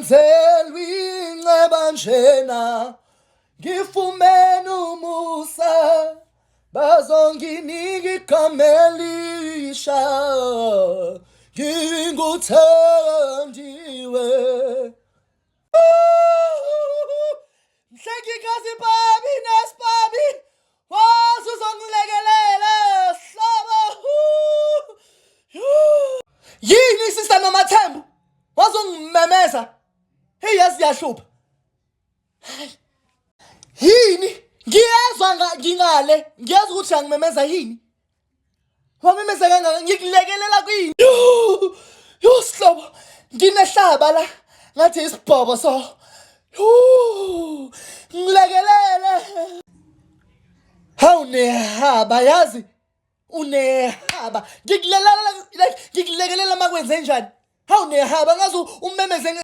ngenzelwe inceba njena ngifumene umusa bazonginika igama elisha nginguthandiwe mhlengikazi babi nesibabi wazi uzongilekelela hlaba yini sista Nomathembu wazongimemeza hey yazi yahlupha yini ngiyezwa ngingale ngiyazi ukuthi angimemeza yini wamemeza kangaka ngikulekelela kuyini yo sihlobo nginehlaba la ngathi isibhobo so ngilekelele hawu nehaba yazi unehaba ngikulekelela makwenze njani hawu nehaba ngazi umemeze